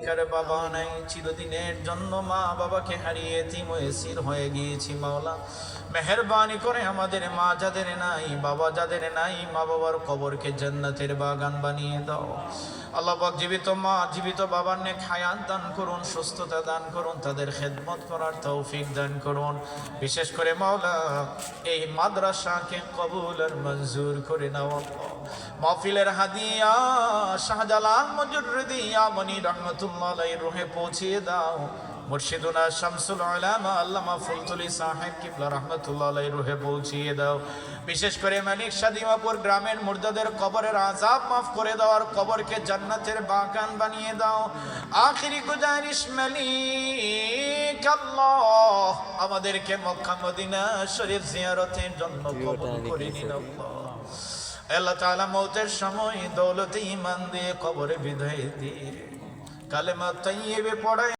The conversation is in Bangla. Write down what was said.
কার বাবা নাই, চিরদিনের জন্য মা বাবাকে হারিয়ে এতিম ও এসির হয়ে গিয়েছি মাওলা। মেহেরবানি করে আমাদের মা যাদের নাই, বাবা যাদের নাই, মা বাবার কবরকে জান্নাতের বাগান বানিয়ে দাও। আল্লাহ পাক জীবিত মা জীবিত বাবার নেক হায়াত দান করুন, সুস্থতা দান করুন, তাদের খেদমত করার তৌফিক দান করুন। বিশেষ করে মাওলা এই মাদ্রাসাকে কবুল আর মঞ্জুর করে নাও। মাহফিলের হাদিয়া শাহজালাল মুজররিদি ইয়ামানি রাহমাতুল্লাহ আলাইহির রূহে পৌঁছিয়ে দাও। মুর্শিদুনা শামসুল উলামা আল্লামা ফুলতুলি সাহেব কিবলা রাহমাতুল্লাহ আলাইহির রূহে পৌঁছিয়ে দাও। বিশেষ করে মানিক শাদিমাপুর গ্রামের মুর্দাদের কবরের আযাব মাফ করে দাও আর কবরকে জান্নাতের বাগান বানিয়ে দাও। আখিরি গুজারিশ মালিক আল্লাহ, আমাদেরকে মক্কা মদিনা শরীফ জিয়ারতের জন্য কবুল করে নিন আল্লাহ। আল্লাহ তাআলা মওতের সময় দৌলতে ঈমান দিয়ে কবরে বিদায় দিয়ে কালেমা তাইয়্যিবে পড়ায়